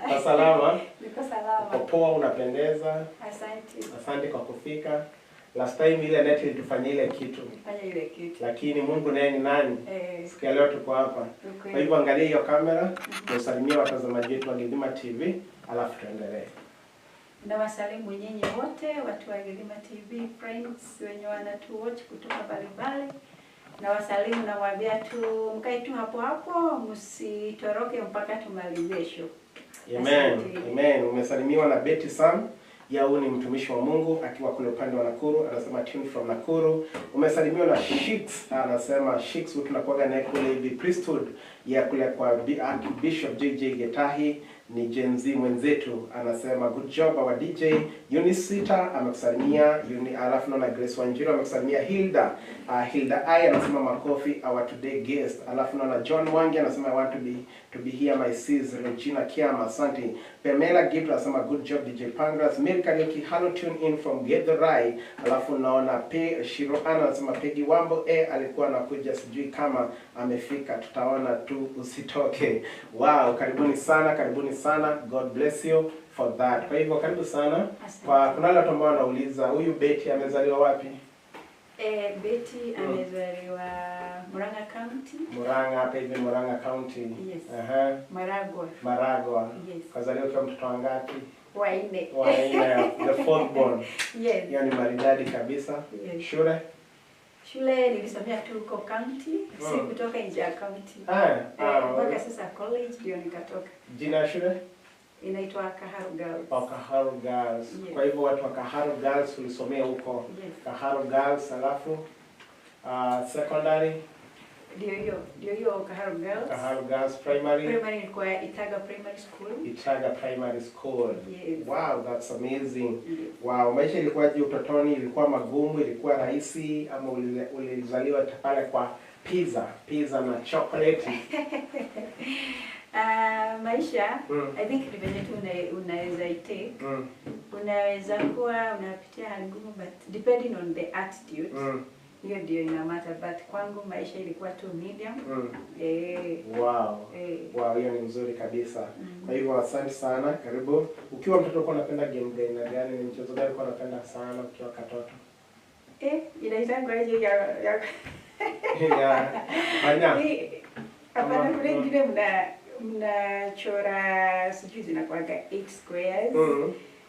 Kwa salama? Niko salama. Uko poa, unapendeza. Asante. Asante kwa kufika. Last time ile net ilitufanyia ile kitu. Fanya ile kitu. Lakini Mungu naye ni nani? Siku ya leo tuko hapa. Okay. Kwa hivyo angalia hiyo kamera, usalimie watazamaji wetu wa Gilima TV, alafu tuendelee. Na wasalimu nyinyi wote watu wa Gilima TV friends wenye wanatu watch kutoka mbalimbali. Na wasalimu na waambia tu mkae tu hapo hapo, msitoroke mpaka tumalizie show. Amen. Amen. Umesalimiwa na Betty Sam. Yao ni mtumishi wa Mungu akiwa kule upande wa Nakuru, anasema tune from Nakuru. Umesalimiwa na Shicks, anasema Shicks tunakuaga naye kule hivi priesthood ya kule kwa Bishop JJ Getahi, ni Gen Z mwenzetu, anasema good job our DJ. Unisita amekusalimia, alafu na Grace Wanjiru amekusalimia. Hilda I anasema makofi our today guest. Alafu na John Wangi anasema I want to be here my sis. Regina Kiama, asante. Pamela Gift anasema good job DJ Pangras. Mary Kariuki, hello tune in from Githurai. Alafu naona Shiro Ana anasema Peggy Wambo alikuwa anakuja, sijui kama amefika, tutaona tu, usitoke. Wow, karibuni sana, God bless you for that. Kwa hivyo karibu sana. Kwa kuna wale watu ambao wanauliza huyu Betty amezaliwa wapi? Betty amezaliwa Murang'a County. Murang'a, hapa hivi Murang'a County. Yes. Maragwa. Yes. Kazaliwa kwa mtoto wangapi? Waine, the fourth born. Yes. Yani maridadi kabisa. Yes. Shule nilisomea tu huko county, si kutoka nje ya county. Mpaka sasa college ndio nikatoka. Jina ya shule? Inaitwa Kaharu Girls. Kaharu Girls. Yes. Kwa hivyo watu wa Kaharu Girls ulisomea huko. Yes. Kaharu Girls, alafu secondary? Ndio hiyo Kaharu Girls. Kaharu Girls primary. Primary ilikuwa Itaga Primary School. Itaga Primary School. Yes. Wow, that's amazing. Yes. Wow, maisha ilikuwaje utotoni? Ilikuwa magumu, ilikuwa rahisi, ama ulizaliwa pale kwa pizza na chocolate? Maisha, I think ni venye tu unaweza itake. Unaweza kuwa unapitia hali ngumu, but depending on the attitude, hiyo ndio ina matter. But kwangu maisha ilikuwa tu medium. Wow, hiyo ni nzuri kabisa. Kwa hivyo asante sana, karibu. Ukiwa mtoto uko unapenda game gani? Ni mchezo gani uko unapenda sana ukiwa katoto? Inaitangwa hiyo ya Banya. Hapana, kule ingine mnachora sijui zinakuwaga 8 squares.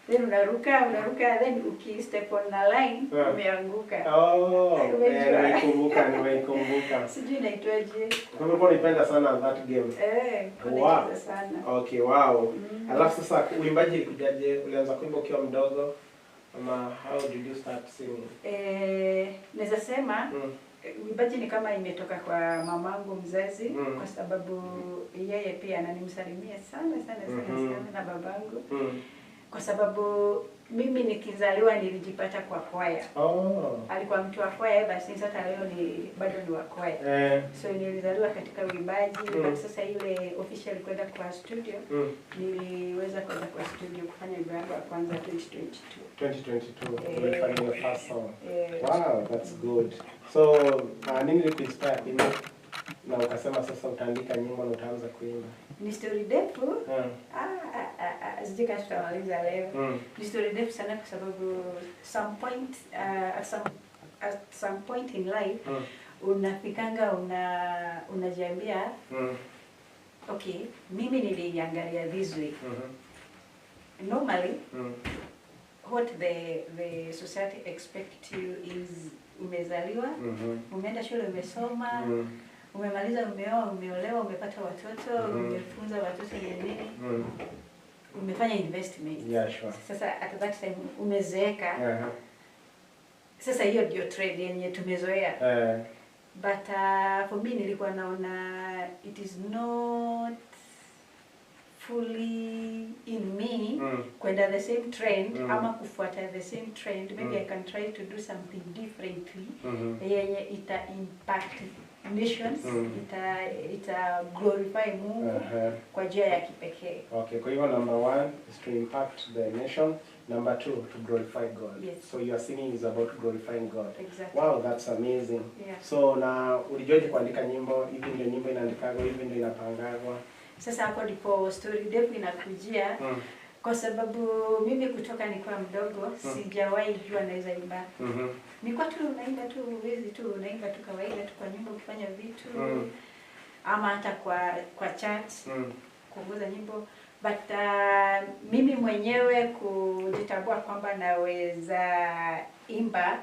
Then unaruka, then ukistep on a line, umeanguka. Nimekumbuka. Sijui inaitwaje. Kwa hivyo unapenda sana that game? Wow. Sana. Okay, wow. Alafu sasa uimbaji ilikujaje? Ulianza kuimba ukiwa mdogo? Ama how did you start singing? Naweza sema uimbaji ni kama imetoka kwa mamangu mzazi, kwa sababu yeye pia ananimsalimia sana na babangu. Kwa sababu mimi nikizaliwa nilijipata kwa kwaya. Alikuwa mtu wa kwaya, basi sasa leo bado ni wa kwaya. So nilizaliwa katika uimbaji, but sasa ile official kwenda kwa studio, niliweza kwenda kwa studio kufanya wimbo wangu wa kwanza 2022. Ulifanya your first song. Wow, that's good. So, nini ilikuinspire kuimba? Na ukasema sasa utaandika nyimbo na utaanza kuimba? Ni story ndefu. Sijika tutamaliza leo. Ni story ndefu sana kwa sababu at some point in life unafikanga unajiambia okay, mimi niliangalia this way. Normally what the society expect you is umezaliwa, umeenda shule, umesoma, umemaliza, umeoa, umeolewa, umepata watoto, umefunza watoto nini, umefanya investment. Sasa at that time umezeeka. Sasa hiyo ndio trend yenye tumezoea. But for me nilikuwa naona it is not fully in me kwenda the same trend ama kufuata the same trend. Maybe I can try to do something differently yenye ita impact nations, ita glorify Mungu kwa njia ya kipekee. Okay, kwa hivyo number 1 is to impact the nation. Number 2, to glorify God. Yes. So your singing is about glorifying God. Exactly. Wow, that's amazing. Yeah. So na ulijoje kuandika nyimbo? Hivi ndio nyimbo inaandikagwa, hivi ndio inapangagwa? Sasa hapo ndipo story ndefu inakujia. Kwa sababu mimi kutoka nikiwa mdogo sijawahi jua naweza imba. Nilikuwa tu naimba tu wezi tu naimba tu kawaida tu kwa nyumba kufanya vitu ama hata kwa chat kuongoza nyimbo, but mimi mwenyewe kujitambua kwamba naweza imba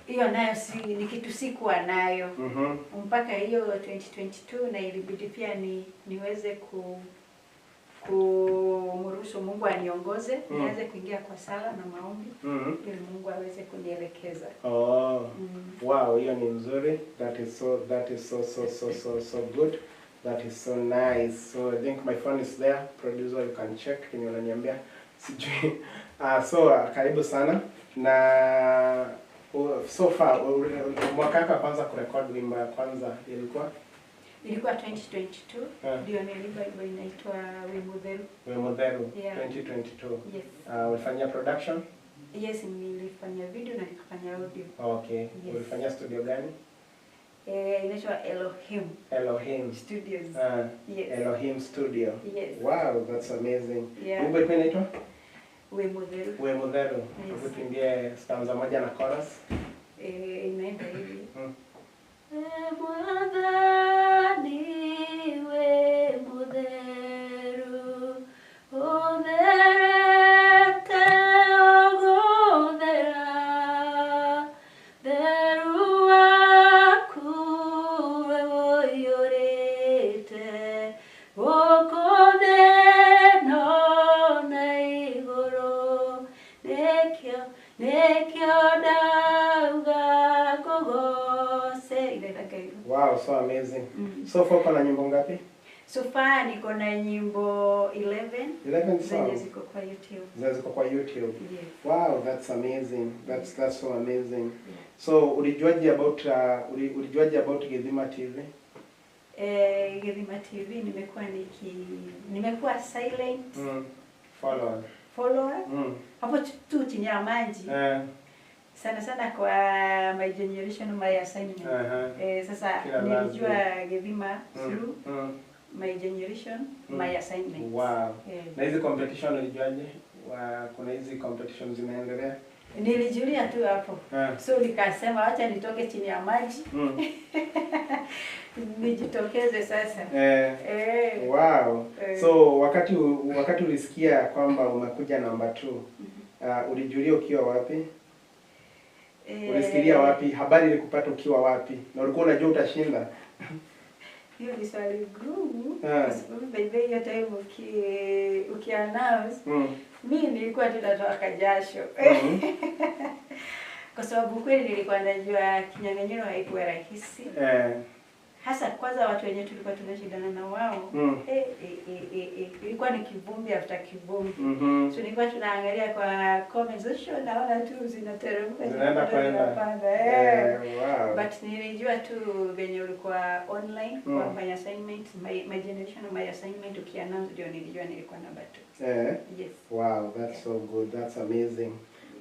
hiyo nayo ni kitu sikuwa nayo mpaka hiyo 2022, na ilibidi pia niweze kumruhusu Mungu aniongoze nianze kuingia kwa sala na maombi ili Mungu aweze kunielekeza. Wow, hiyo ni nzuri. That is so good. That is so nice. So I think my phone is there. Producer, you can check kwenye unaniambia. Sijui. So karibu sana. Na so far mwaka wako kwanza kurekodi wimbo ya kwanza ilikuwa 2022 ndio niliimba wimbo inaitwa Wemudhelu. Yeah. 2022. Yes. Ulifanya production? Yes, nilifanya video na nikafanya audio. Okay. Yes. Ulifanya studio gani? Inaitwa Elohim Studios. Yes. Elohim Studio. Yes. Wow, that's amazing. Yeah. Wimbo inaitwa Wemudhelu. Wemudhelu. Yes. Tuimbie stanza moja na chorus. Inaenda hivi. Wow, so amazing. So far kuna nyimbo ngapi? So far niko na nyimbo 11. 11 songs. Ziko kwa YouTube. Ziko kwa YouTube. Yes. Wow, that's amazing. That's so amazing. Yeah. So ulijuaje about Gethima TV? Gethima TV nimekuwa silent follower. Hapo tu chini ya maji. Sana kwa my generation, my assignment. Sasa nilijua Gethima through my generation, my assignment. Wow. Na hizi competition ulijuaje? Kuna hizi competition zinaendelea? Nilijulia tu hapo. So nikasema acha nitoke chini ya maji. Nijitokeze sasa. Wow. So wakati ulisikia kwamba umekuja number 2, ulijulia ukiwa wapi? Ulisikia wapi? Habari ilikupata ukiwa wapi? Na ulikuwa unajua utashinda? Hiyo ni swali gumu. Kwa sababu by the hiyo time ukiannounce, mimi nilikuwa tu natoka jasho. Kwa sababu kweli nilikuwa najua kinyang'anyiro haikuwa rahisi. Hasa kwanza watu wenyewe tulikuwa tunashindana na wao. Ilikuwa ni kivumbi after kivumbi. So nilikuwa tunaangalia kwa comment section naona tu zinateremka zinaenda. Wow. But nilijua tu venye ulikuwa online kwa my assignment, my generation, my assignment ukiannounce ndio nilijua nilikuwa number 2. Yes. Wow, that's so good. That's amazing.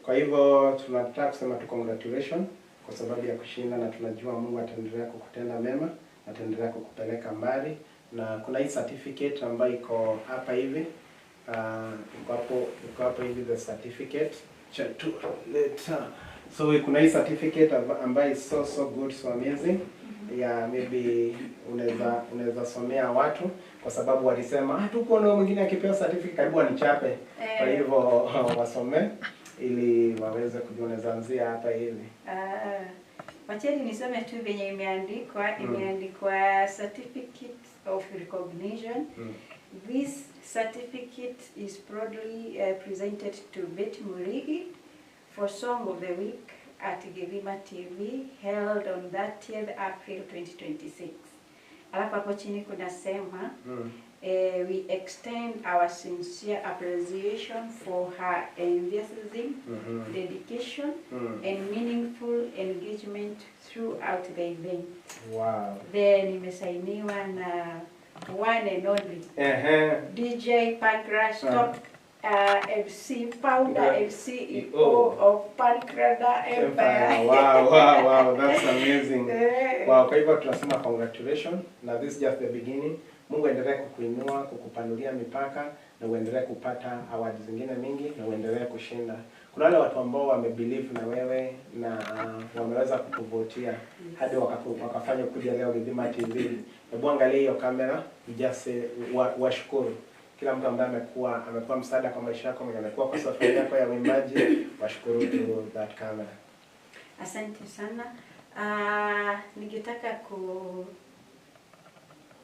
Kwa hivyo tunataka kusema tu congratulations kwa sababu ya kushinda, na tunajua Mungu ataendelea kukutenda mema, ataendelea kukupeleka mbali, na kuna hii certificate ambayo iko hapa hivi. Iko hapo hivi the certificate. So kuna hii certificate ambayo is so good, so amazing. Maybe unaweza somea watu kwa sababu walisema tuko na mwingine akipewa certificate karibu anichape. Kwa hivyo wasome ili waweze kujua unaweza hapa hivi. Wacheni nisome tu venye imeandikwa. Imeandikwa Certificate of Recognition. This certificate is proudly presented to Betty Murigi for Song of the Week at Gethima TV, held on 30th April 2026. Alafu hapo chini kuna sema we extend our sincere appreciation for her enthusiasm, dedication, and meaningful engagement throughout the event. Wow. Then imesainiwa na one and only DJ Pancras, top FC founder and CEO of Pancrada Empire. Wow, that's amazing. Wow, kwa hivyo tunasema congratulations. Now this is just the beginning. Mungu aendelee kukuinua, kukupanulia mipaka na uendelee kupata award zingine mingi na uendelee kushinda. Kuna wale watu ambao wamebelieve na wewe na wameweza kukuvutia hadi wakafanya kuja leo Githima TV. Hebu angalia hiyo kamera, ujase washukuru. Kila mtu ambaye amekuwa msaada kwa maisha yako, amekuwa kwa safari yako ya uimbaji, washukuru to that camera. Asante sana. Ningetaka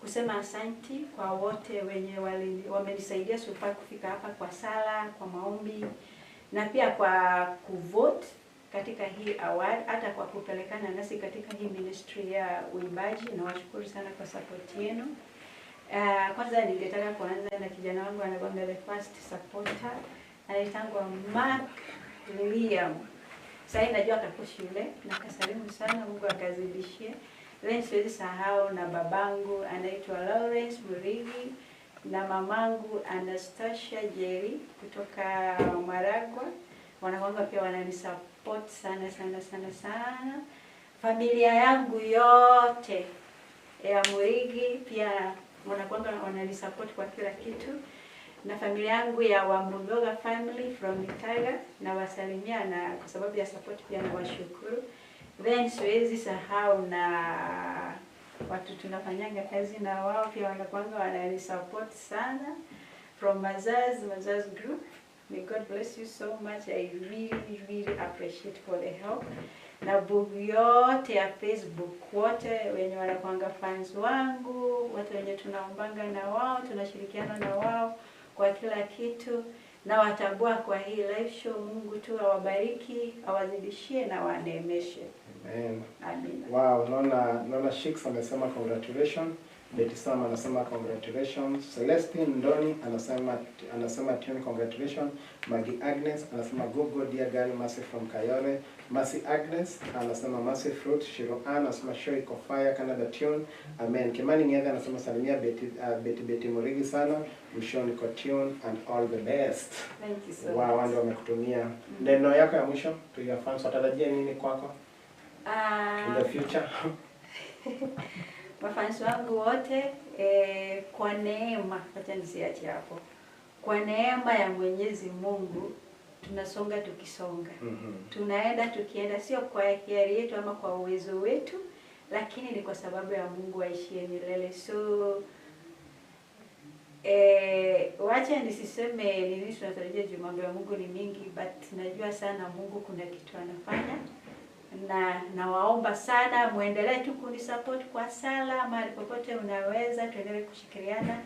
kusema asante kwa wote wenye wamenisaidia sofa kufika hapa kwa sala, kwa maombi na pia kwa kuvote katika hii award, hata kwa kupelekana nasi katika hii ministry ya uimbaji. Na washukuru sana kwa support yenu. Kwanza ningetaka kuanza na kijana wangu anakuwa the first supporter, anaitwa Mark Liam. Sasa najua atakuwa shule na kasalimu sana, Mungu akazidishie. Then siwezi sahau na babangu anaitwa Lawrence Murigi na mamangu Anastasia Jerry kutoka Maragwa. Wanakuanga pia wananisupport sana sana sana sana. Familia yangu yote ya Murigi pia wanakuanga wananisupport kwa kila kitu. Na familia yangu ya Wambugoga family from Itaga na wasalimia, na kwa sababu ya support pia na washukuru. Then siwezi sahau na watu tunafanyanga kazi na wao pia wanakuanga wananisupport sana from Mazaz group. May God bless you so much. I really appreciate for the help. Na book yote ya Facebook, wote wenye wanakuanga fans wangu, watu wenye tunaombanga na wao, tunashirikiana na wao kwa kila kitu, na watambua kwa hii live show. Mungu tu awabariki, awazidishie na waneemeshe. Amen. Amen. Wow, naona Shix amesema congratulations. Betty Sam anasema congratulations. Celestine Ndoni anasema tune congratulations. Maggie Agnes anasema go dear girl, Mercy from Kayole. Mercy Agnes anasema Mercy fruit. Shiro anasema show iko fire, Canada tune. Amen. Kimani Nyedha anasema salimia Betty Murigi sana. Mshoni iko tune and all the best. Thank you so much. Wow, ndio wamekutumia. Neno yako ya mwisho to your fans, watarajia nini kwako? In the future. Mafans wangu wote, kwa neema, acha nisiache hapo. Kwa neema ya Mwenyezi Mungu tunasonga tukisonga. Tunaenda tukienda, sio kwa hiari yetu ama kwa uwezo wetu, lakini ni kwa sababu ya Mungu aishie milele. So wacha nisiseme nini tunatarajia juu mambo ya Mungu ni mingi, but najua sana Mungu kuna kitu anafanya. Na nawaomba sana muendelee tu kunisupport kwa sala, mahali popote unaweza, tuendelee kushirikiana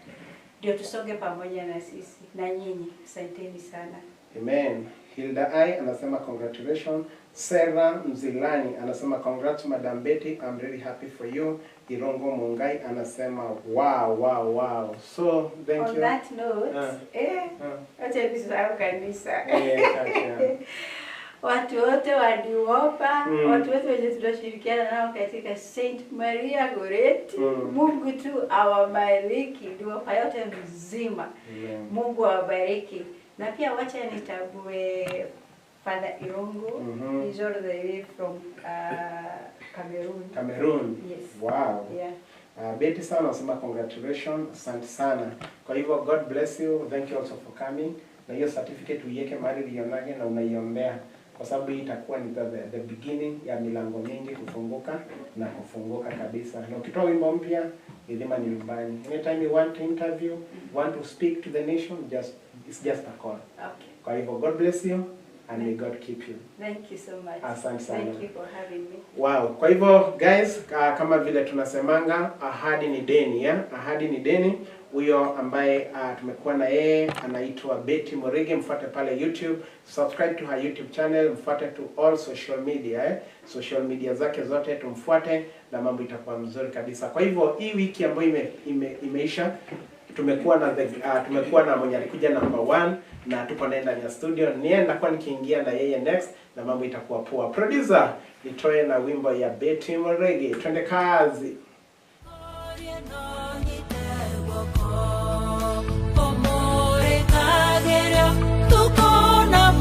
ndio tusonge pamoja na sisi na nyinyi. Asanteni sana. Amen. Hilda I anasema congratulations. Sarah Mzilani anasema congrats Madam Betty, I'm really happy for you. Irongo Mungai anasema wow. So thank you. On that note, acha nisahau kanisa. Watu wote waliomba, watu wote wenye tunashirikiana nao katika Saint Maria Goretti, Mungu tu awabariki, dunia yote mzima. Mungu awabariki. Na pia wacha nitambue Father Irongo, he's all the way from Cameroon. Yes. Wow. Yeah. Betty sana anasema congratulations, asante sana. Kwa hivyo God bless you, thank you also for coming. Na hiyo certificate uiweke mahali ulionage na unaiombea, kwa sababu hii itakuwa ni the beginning ya milango mingi kufunguka na kufunguka kabisa. Na ukitoa wimbo mpya, Githima ni nyumbani. Anytime you want to interview, want to speak to the nation, it's just a call. Okay. Kwa hivyo God bless you and may God keep you. Thank you so much. Asante sana. Thank you for having me. Wow. Kwa hivyo guys, kama vile tunasemanga, ahadi ni deni, ahadi ni deni. Huyo ambaye tumekuwa na yeye anaitwa Betty Murigi, mfuate pale YouTube, subscribe to her YouTube channel, mfuate to all social media, social media zake zote tumfuate na mambo itakuwa mzuri kabisa. Kwa hivyo hii wiki ambayo imeisha, tumekuwa na mwenye alikuja number 1 na tupo ndani ya studio. Nienda kwa nikiingia na yeye next na mambo itakuwa poa. Producer, nitoe na wimbo ya Betty Murigi. Twende kazi. Tukona